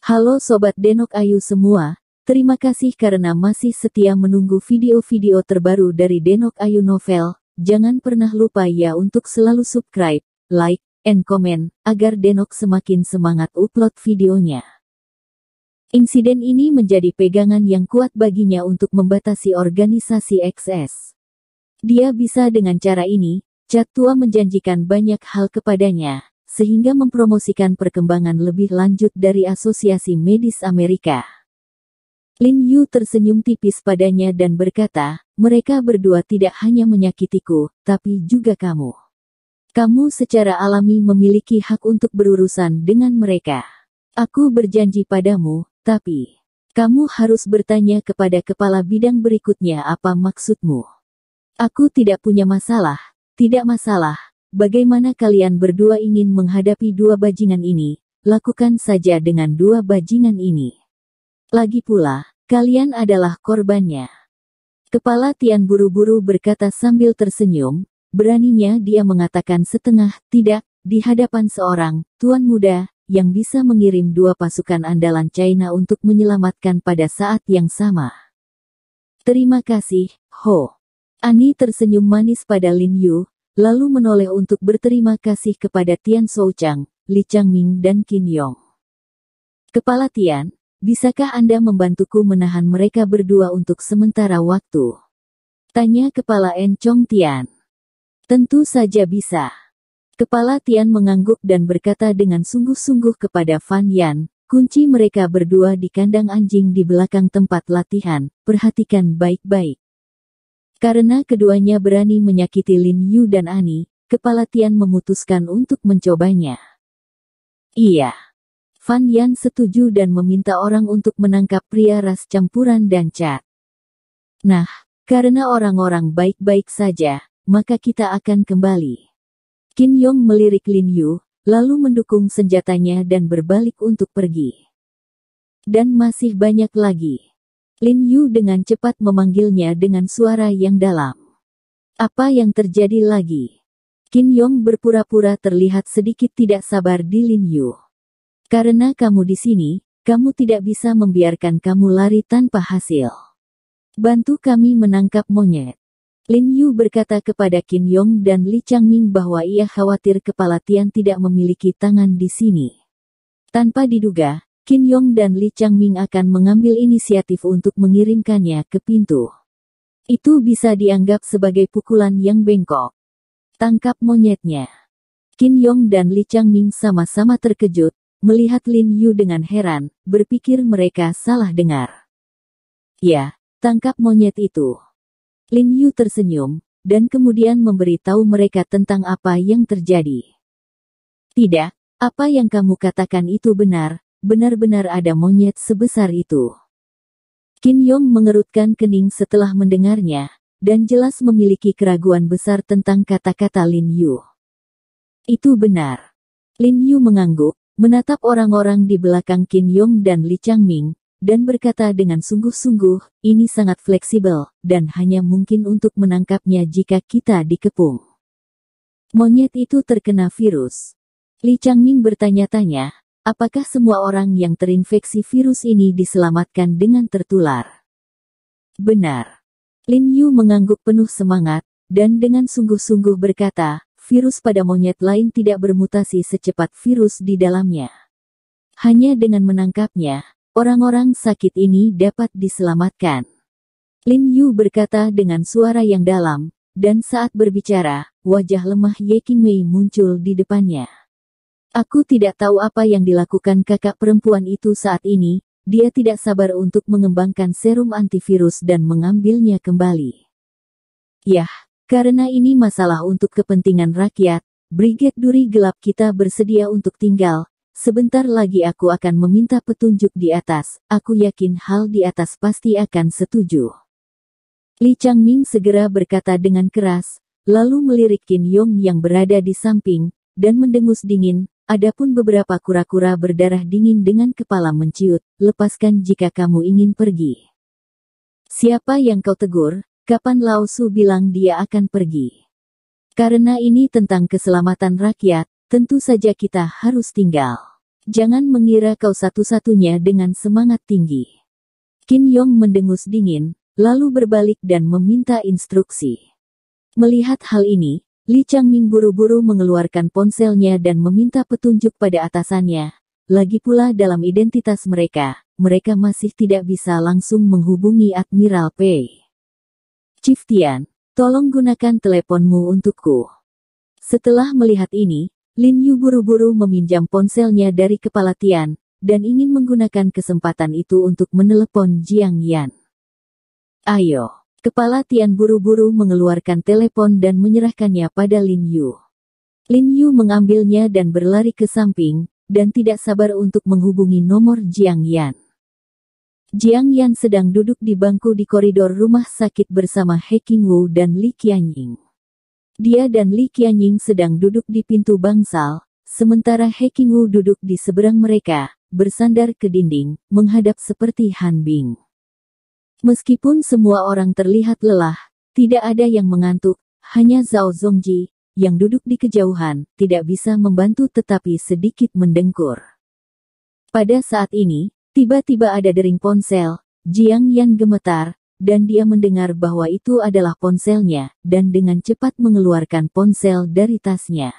Halo Sobat Denok Ayu semua, terima kasih karena masih setia menunggu video-video terbaru dari Denok Ayu Novel. Jangan pernah lupa ya untuk selalu subscribe, like, and comment, agar Denok semakin semangat upload videonya. Insiden ini menjadi pegangan yang kuat baginya untuk membatasi organisasi XS. Dia bisa dengan cara ini, Cat Tua menjanjikan banyak hal kepadanya, sehingga mempromosikan perkembangan lebih lanjut dari Asosiasi Medis Amerika. Lin Yu tersenyum tipis padanya dan berkata, mereka berdua tidak hanya menyakitiku, tapi juga kamu. Kamu secara alami memiliki hak untuk berurusan dengan mereka. Aku berjanji padamu, tapi kamu harus bertanya kepada kepala bidang berikutnya apa maksudmu. Aku tidak punya masalah, tidak masalah. Bagaimana kalian berdua ingin menghadapi dua bajingan ini, lakukan saja dengan dua bajingan ini. Lagi pula, kalian adalah korbannya. Kepala Tian buru-buru berkata sambil tersenyum, beraninya dia mengatakan setengah tidak, di hadapan seorang tuan muda, yang bisa mengirim dua pasukan andalan China untuk menyelamatkan pada saat yang sama. Terima kasih, Ho. Ani tersenyum manis pada Lin Yu, lalu menoleh untuk berterima kasih kepada Tian Shouchang, Li Changming dan Qin Yong. Kepala Tian, bisakah Anda membantuku menahan mereka berdua untuk sementara waktu? Tanya Kepala Encong Tian. Tentu saja bisa. Kepala Tian mengangguk dan berkata dengan sungguh-sungguh kepada Fan Yan, kunci mereka berdua di kandang anjing di belakang tempat latihan, perhatikan baik-baik. Karena keduanya berani menyakiti Lin Yu dan Ani, Kepala Tian memutuskan untuk mencobanya. Iya. Fan Yan setuju dan meminta orang untuk menangkap pria ras campuran dan Cat. Nah, karena orang-orang baik-baik saja, maka kita akan kembali. Qin Yong melirik Lin Yu, lalu mendukung senjatanya dan berbalik untuk pergi. Dan masih banyak lagi. Lin Yu dengan cepat memanggilnya dengan suara yang dalam. Apa yang terjadi lagi? Qin Yong berpura-pura terlihat sedikit tidak sabar di Lin Yu. Karena kamu di sini, kamu tidak bisa membiarkan kamu lari tanpa hasil. Bantu kami menangkap monyet. Lin Yu berkata kepada Qin Yong dan Li Changming bahwa ia khawatir Kepala Tian tidak memiliki tangan di sini. Tanpa diduga, Qin Yong dan Li Changming akan mengambil inisiatif untuk mengirimkannya ke pintu. Itu bisa dianggap sebagai pukulan yang bengkok. Tangkap monyetnya. Qin Yong dan Li Changming sama-sama terkejut, melihat Lin Yu dengan heran, berpikir mereka salah dengar. Ya, tangkap monyet itu. Lin Yu tersenyum, dan kemudian memberitahu mereka tentang apa yang terjadi. Tidak, apa yang kamu katakan itu benar. Benar-benar ada monyet sebesar itu. Qin Yong mengerutkan kening setelah mendengarnya, dan jelas memiliki keraguan besar tentang kata-kata Lin Yu. Itu benar. Lin Yu mengangguk, menatap orang-orang di belakang Qin Yong dan Li Changming, dan berkata dengan sungguh-sungguh, ini sangat fleksibel, dan hanya mungkin untuk menangkapnya jika kita dikepung. Monyet itu terkena virus. Li Changming bertanya-tanya, apakah semua orang yang terinfeksi virus ini diselamatkan dengan tertular? Benar. Lin Yu mengangguk penuh semangat, dan dengan sungguh-sungguh berkata, virus pada monyet lain tidak bermutasi secepat virus di dalamnya. Hanya dengan menangkapnya, orang-orang sakit ini dapat diselamatkan. Lin Yu berkata dengan suara yang dalam, dan saat berbicara, wajah lemah Ye Qingmei muncul di depannya. Aku tidak tahu apa yang dilakukan kakak perempuan itu saat ini, dia tidak sabar untuk mengembangkan serum antivirus dan mengambilnya kembali. Yah, karena ini masalah untuk kepentingan rakyat, Brigade Duri Gelap kita bersedia untuk tinggal, sebentar lagi aku akan meminta petunjuk di atas, aku yakin hal di atas pasti akan setuju. Li Changming segera berkata dengan keras, lalu melirik Qin Yong yang berada di samping, dan mendengus dingin. Adapun beberapa kura-kura berdarah dingin dengan kepala menciut, lepaskan jika kamu ingin pergi. Siapa yang kau tegur? Kapan Lao Su bilang dia akan pergi? Karena ini tentang keselamatan rakyat, tentu saja kita harus tinggal. Jangan mengira kau satu-satunya dengan semangat tinggi. Qin Yong mendengus dingin, lalu berbalik dan meminta instruksi. Melihat hal ini, Li Changming buru-buru mengeluarkan ponselnya dan meminta petunjuk pada atasannya. Lagi pula dalam identitas mereka masih tidak bisa langsung menghubungi Admiral Pei. Chief Tian, tolong gunakan teleponmu untukku. Setelah melihat ini, Lin Yu buru-buru meminjam ponselnya dari kepala Tian, dan ingin menggunakan kesempatan itu untuk menelepon Jiang Yan. Ayo. Kepala Tian buru-buru mengeluarkan telepon dan menyerahkannya pada Lin Yu. Lin Yu mengambilnya dan berlari ke samping, dan tidak sabar untuk menghubungi nomor Jiang Yan. Jiang Yan sedang duduk di bangku di koridor rumah sakit bersama He Qingwu dan Li Qianying. Dia dan Li Qianying sedang duduk di pintu bangsal, sementara He Qingwu duduk di seberang mereka, bersandar ke dinding, menghadap seperti Han Bing. Meskipun semua orang terlihat lelah, tidak ada yang mengantuk, hanya Zhao Zongji, yang duduk di kejauhan, tidak bisa membantu tetapi sedikit mendengkur. Pada saat ini, tiba-tiba ada dering ponsel, Jiang Yan gemetar, dan dia mendengar bahwa itu adalah ponselnya, dan dengan cepat mengeluarkan ponsel dari tasnya.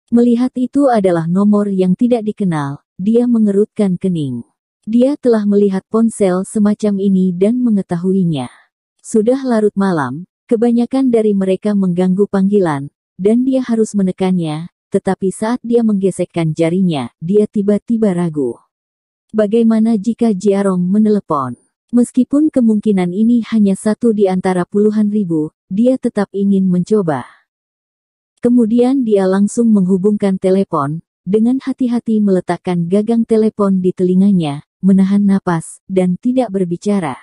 Melihat itu adalah nomor yang tidak dikenal, dia mengerutkan kening. Dia telah melihat ponsel semacam ini dan mengetahuinya. Sudah larut malam, kebanyakan dari mereka mengganggu panggilan, dan dia harus menekannya, tetapi saat dia menggesekkan jarinya, dia tiba-tiba ragu. Bagaimana jika Jiarong menelepon? Meskipun kemungkinan ini hanya satu di antara puluhan ribu, dia tetap ingin mencoba. Kemudian dia langsung menghubungkan telepon, dengan hati-hati meletakkan gagang telepon di telinganya, menahan napas, dan tidak berbicara.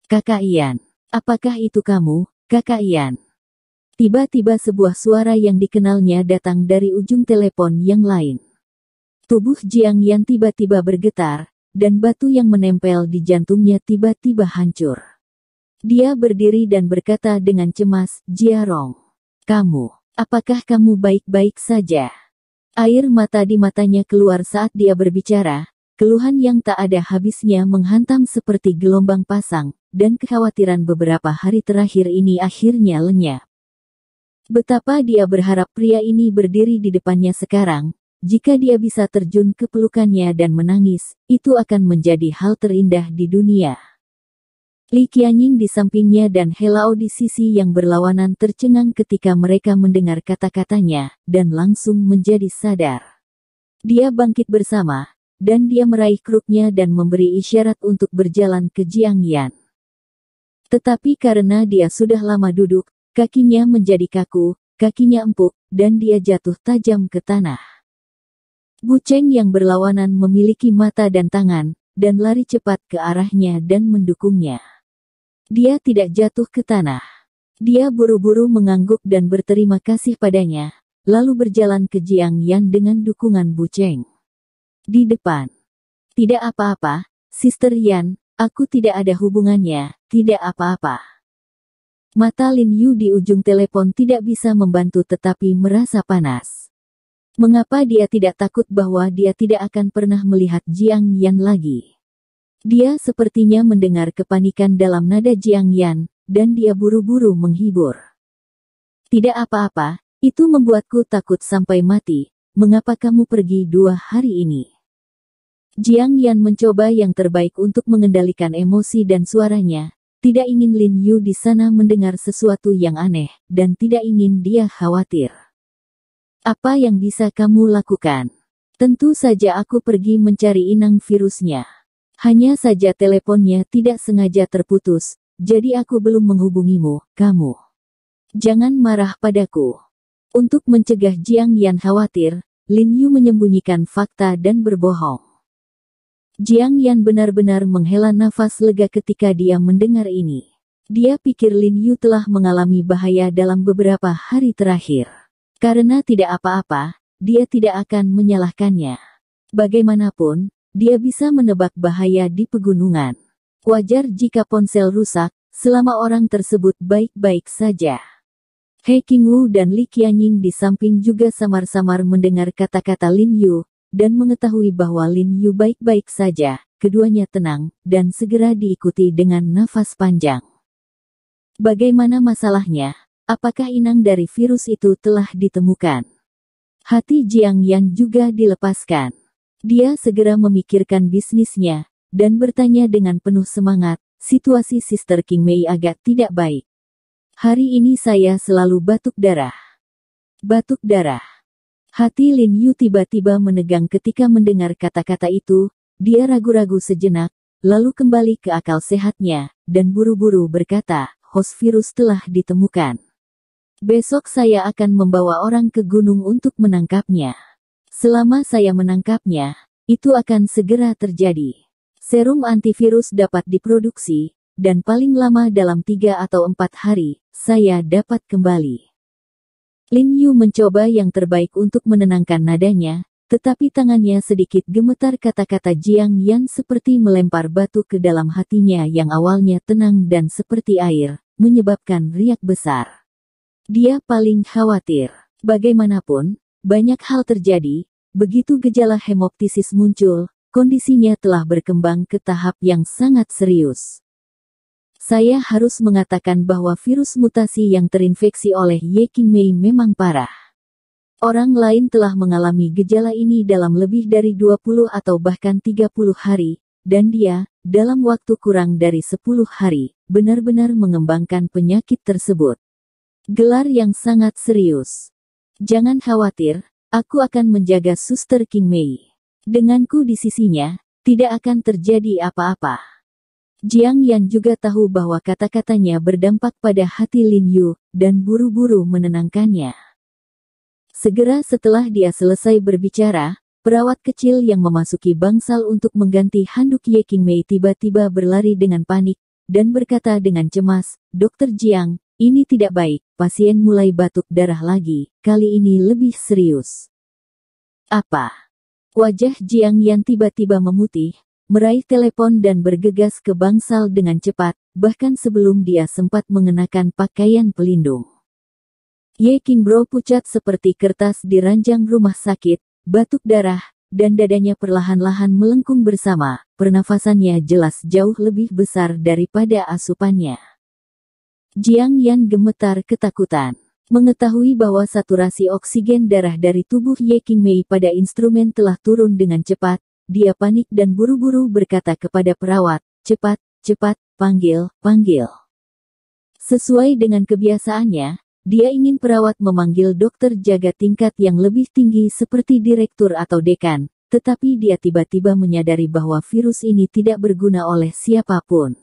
Kakak Ian, apakah itu kamu, Kakak Ian? Tiba-tiba sebuah suara yang dikenalnya datang dari ujung telepon yang lain. Tubuh Jiang Yan tiba-tiba bergetar, dan batu yang menempel di jantungnya tiba-tiba hancur. Dia berdiri dan berkata dengan cemas, Jiarong, apakah kamu baik-baik saja? Air mata di matanya keluar saat dia berbicara. Keluhan yang tak ada habisnya menghantam seperti gelombang pasang, dan kekhawatiran beberapa hari terakhir ini akhirnya lenyap. Betapa dia berharap pria ini berdiri di depannya sekarang, jika dia bisa terjun ke pelukannya dan menangis, itu akan menjadi hal terindah di dunia. Li Qianying di sampingnya dan He Lao di sisi yang berlawanan tercengang ketika mereka mendengar kata-katanya, dan langsung menjadi sadar. Dia bangkit bersama, dan dia meraih kruknya dan memberi isyarat untuk berjalan ke Jiang Yan. Tetapi karena dia sudah lama duduk, kakinya menjadi kaku, kakinya empuk, dan dia jatuh tajam ke tanah. Bu Cheng yang berlawanan memiliki mata dan tangan, dan lari cepat ke arahnya dan mendukungnya. Dia tidak jatuh ke tanah. Dia buru-buru mengangguk dan berterima kasih padanya, lalu berjalan ke Jiang Yan dengan dukungan Bu Cheng. Di depan. Tidak apa-apa, Sister Yan, aku tidak ada hubungannya, tidak apa-apa. Mata Lin Yu di ujung telepon tidak bisa membantu tetapi merasa panas. Mengapa dia tidak takut bahwa dia tidak akan pernah melihat Jiang Yan lagi? Dia sepertinya mendengar kepanikan dalam nada Jiang Yan, dan dia buru-buru menghibur. Tidak apa-apa, itu membuatku takut sampai mati, mengapa kamu pergi 2 hari ini? Jiang Yan mencoba yang terbaik untuk mengendalikan emosi dan suaranya, tidak ingin Lin Yu di sana mendengar sesuatu yang aneh, dan tidak ingin dia khawatir. Apa yang bisa kamu lakukan? Tentu saja aku pergi mencari inang virusnya. Hanya saja teleponnya tidak sengaja terputus, jadi aku belum menghubungimu, kamu. Jangan marah padaku. Untuk mencegah Jiang Yan khawatir, Lin Yu menyembunyikan fakta dan berbohong. Jiang Yan benar-benar menghela nafas lega ketika dia mendengar ini. Dia pikir Lin Yu telah mengalami bahaya dalam beberapa hari terakhir. Karena tidak apa-apa, dia tidak akan menyalahkannya. Bagaimanapun, dia bisa menebak bahaya di pegunungan. Wajar jika ponsel rusak, selama orang tersebut baik-baik saja. He Qingwu dan Li Qianying di samping juga samar-samar mendengar kata-kata Lin Yu, dan mengetahui bahwa Lin Yu baik-baik saja, keduanya tenang, dan segera diikuti dengan nafas panjang. Bagaimana masalahnya? Apakah inang dari virus itu telah ditemukan? Hati Jiang Yan juga dilepaskan. Dia segera memikirkan bisnisnya, dan bertanya dengan penuh semangat, situasi Sister King Mei agak tidak baik. Hari ini saya selalu batuk darah. Batuk darah. Hati Lin Yu tiba-tiba menegang ketika mendengar kata-kata itu, dia ragu-ragu sejenak, lalu kembali ke akal sehatnya, dan buru-buru berkata, host virus telah ditemukan. Besok saya akan membawa orang ke gunung untuk menangkapnya. Selama saya menangkapnya, itu akan segera terjadi. Serum antivirus dapat diproduksi, dan paling lama dalam 3 atau 4 hari, saya dapat kembali. Lin Yu mencoba yang terbaik untuk menenangkan nadanya, tetapi tangannya sedikit gemetar. Kata-kata Jiang Yan seperti melempar batu ke dalam hatinya yang awalnya tenang dan seperti air, menyebabkan riak besar. Dia paling khawatir. Bagaimanapun, banyak hal terjadi, begitu gejala hemoptisis muncul, kondisinya telah berkembang ke tahap yang sangat serius. Saya harus mengatakan bahwa virus mutasi yang terinfeksi oleh Ye Qingmei memang parah. Orang lain telah mengalami gejala ini dalam lebih dari 20 atau bahkan 30 hari, dan dia, dalam waktu kurang dari 10 hari, benar-benar mengembangkan penyakit tersebut. Gelar yang sangat serius. Jangan khawatir, aku akan menjaga Suster King Mei. Denganku di sisinya, tidak akan terjadi apa-apa. Jiang Yan juga tahu bahwa kata-katanya berdampak pada hati Lin Yu, dan buru-buru menenangkannya. Segera setelah dia selesai berbicara, perawat kecil yang memasuki bangsal untuk mengganti handuk Ye Qingmei tiba-tiba berlari dengan panik, dan berkata dengan cemas, Dokter Jiang, ini tidak baik, pasien mulai batuk darah lagi, kali ini lebih serius. Apa? Wajah Jiang Yan tiba-tiba memutih, meraih telepon dan bergegas ke bangsal dengan cepat, bahkan sebelum dia sempat mengenakan pakaian pelindung. Ye Qingbro pucat seperti kertas di ranjang rumah sakit, batuk darah, dan dadanya perlahan-lahan melengkung bersama, pernafasannya jelas jauh lebih besar daripada asupannya. Jiang Yan gemetar ketakutan. Mengetahui bahwa saturasi oksigen darah dari tubuh Ye Qingmei pada instrumen telah turun dengan cepat, dia panik dan buru-buru berkata kepada perawat, cepat, cepat, panggil. Sesuai dengan kebiasaannya, dia ingin perawat memanggil dokter jaga tingkat yang lebih tinggi seperti direktur atau dekan, tetapi dia tiba-tiba menyadari bahwa virus ini tidak berguna oleh siapapun.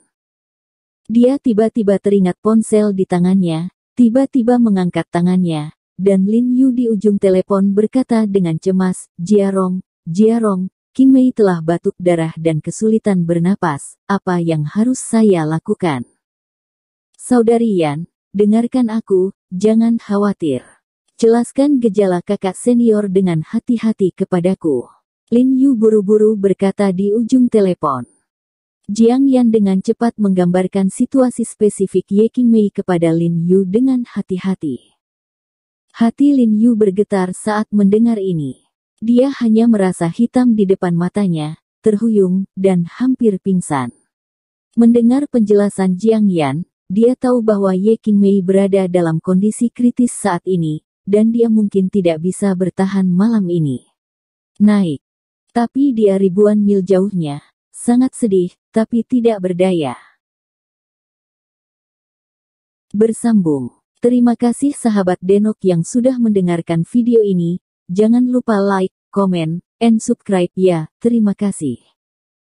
Dia tiba-tiba teringat ponsel di tangannya, tiba-tiba mengangkat tangannya, dan Lin Yu di ujung telepon berkata dengan cemas, Jiarong, Qingmei telah batuk darah dan kesulitan bernapas, apa yang harus saya lakukan? Saudari Yan, dengarkan aku, jangan khawatir. Jelaskan gejala kakak senior dengan hati-hati kepadaku. Lin Yu buru-buru berkata di ujung telepon. Jiang Yan dengan cepat menggambarkan situasi spesifik Ye Qingmei kepada Lin Yu dengan hati-hati. Hati Lin Yu bergetar saat mendengar ini. Dia hanya merasa hitam di depan matanya, terhuyung, dan hampir pingsan. Mendengar penjelasan Jiang Yan, dia tahu bahwa Ye Qingmei berada dalam kondisi kritis saat ini, dan dia mungkin tidak bisa bertahan malam ini. Naik. Tapi dia ribuan mil jauhnya. Sangat sedih, tapi tidak berdaya. Bersambung. Terima kasih sahabat Denok yang sudah mendengarkan video ini. Jangan lupa like, comment, and subscribe ya. Terima kasih.